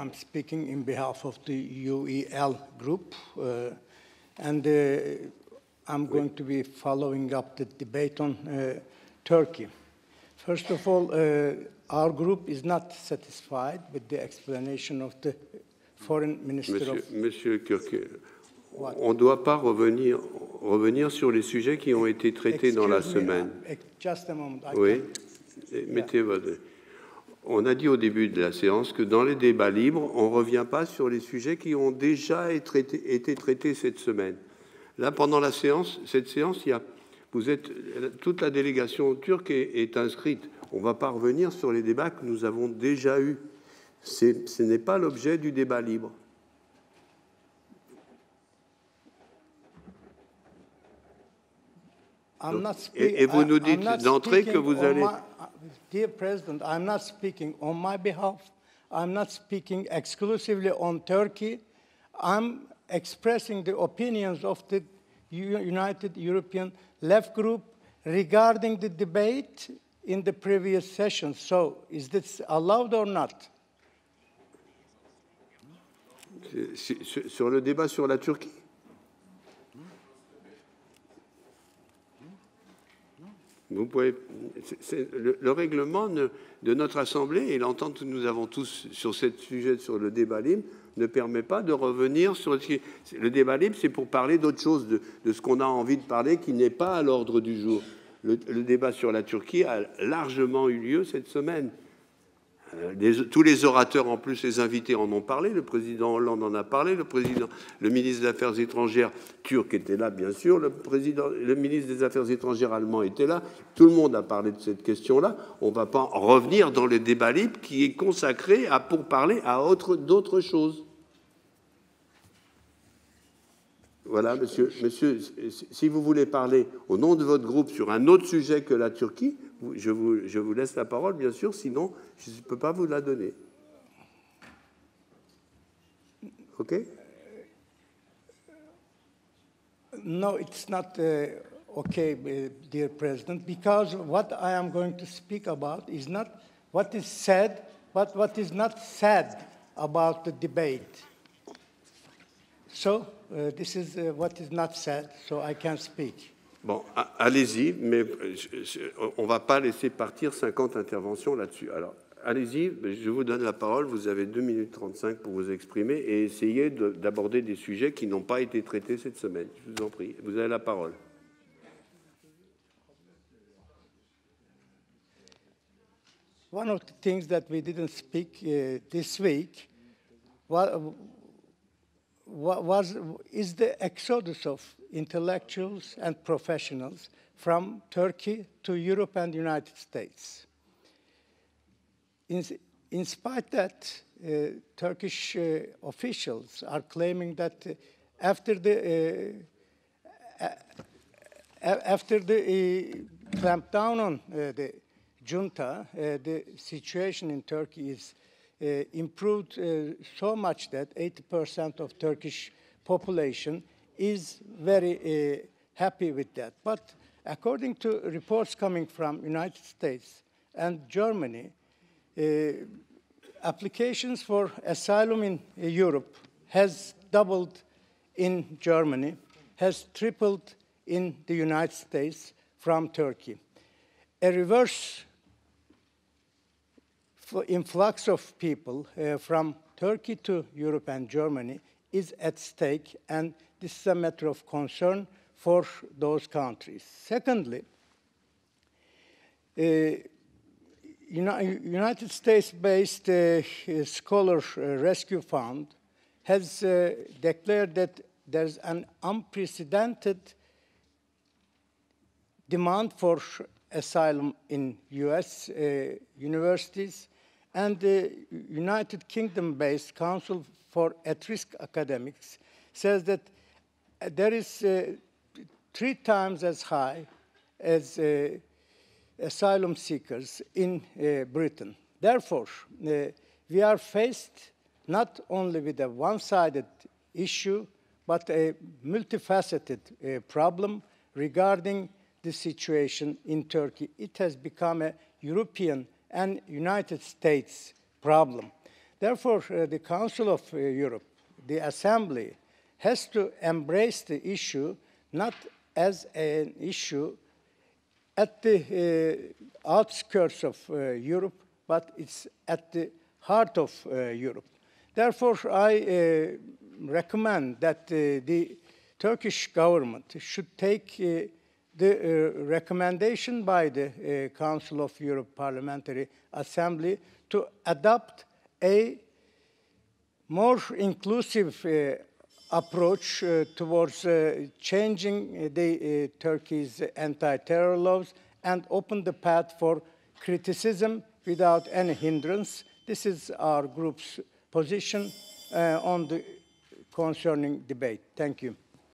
I'm speaking in behalf of the UEL group, and I'm going to be following up the debate on Turkey. First of all, our group is not satisfied with the explanation of the foreign minister Monsieur Kirk, on ne doit pas revenir sur les sujets qui ont été traités dans la semaine. Just a moment. Oui, mettez votre... On a dit au début de la séance que dans les débats libres, on ne revient pas sur les sujets qui ont déjà été traités cette semaine. Là, pendant la séance, cette séance, toute la délégation turque est inscrite. On ne va pas revenir sur les débats que nous avons déjà eus. Ce n'est pas l'objet du débat libre. Et vous nous dites d'entrée que vous allez... Dear President, I'm not speaking on my behalf. I'm not speaking exclusively on Turkey. I'm expressing the opinions of the United European Left Group regarding the debate in the previous session. So, is this allowed or not? Sur le débat sur la Turquie? Vous pouvez, le règlement de notre Assemblée et l'entente que nous avons tous sur ce sujet, sur le débat libre, ne permet pas de revenir sur... Le débat libre, c'est pour parler d'autre chose, de ce qu'on a envie de parler qui n'est pas à l'ordre du jour. Le débat sur la Turquie a largement eu lieu cette semaine. Tous les orateurs, en plus, les invités en ont parlé. Le président Hollande en a parlé. Le ministre des Affaires étrangères turc était là, bien sûr. Le ministre des Affaires étrangères allemand était là. Tout le monde a parlé de cette question-là. On ne va pas revenir dans le débat libre qui est consacré pour parler d'autres choses. Voilà, monsieur, si vous voulez parler au nom de votre groupe sur un autre sujet que la Turquie, je vous laisse la parole, bien sûr, sinon je ne peux pas vous la donner. OK? No, it's not okay, dear President, because what I am going to speak about is not what is said, but what is not said about the debate. So, this is what is not said, so I can speak. Bon, allez-y, mais on ne va pas laisser partir 50 interventions là-dessus. Alors, allez-y, je vous donne la parole. Vous avez 2 minutes 35 pour vous exprimer et essayer d'aborder des sujets qui n'ont pas été traités cette semaine. Je vous en prie, vous avez la parole. One of the things that we didn't speak this week is the exodus of intellectuals and professionals from Turkey to Europe and the United States. In spite that, Turkish officials are claiming that after the clampdown on the junta, the situation in Turkey is improved so much that 80% of Turkish population is very happy with that. But according to reports coming from United States and Germany, applications for asylum in Europe has doubled in Germany, has tripled in the United States from Turkey. A reverse influx of people from Turkey to Europe and Germany is at stake, and this is a matter of concern for those countries. Secondly, United States-based Scholar Rescue Fund has declared that there's an unprecedented demand for asylum in U.S. universities, and the United Kingdom-based Council for At-Risk Academics says that there is 3 times as high as asylum seekers in Britain. Therefore, we are faced not only with a one-sided issue, but a multifaceted problem regarding the situation in Turkey. It has become a European and United States problem. Therefore, the Council of Europe, the Assembly, has to embrace the issue not as an issue at the outskirts of Europe, but it's at the heart of Europe. Therefore, I recommend that the Turkish government should take the recommendation by the Council of Europe Parliamentary Assembly to adopt a more inclusive approach towards changing the Turkey's anti-terror laws and open the path for criticism without any hindrance. This is our group's position on the concerning debate. Thank you.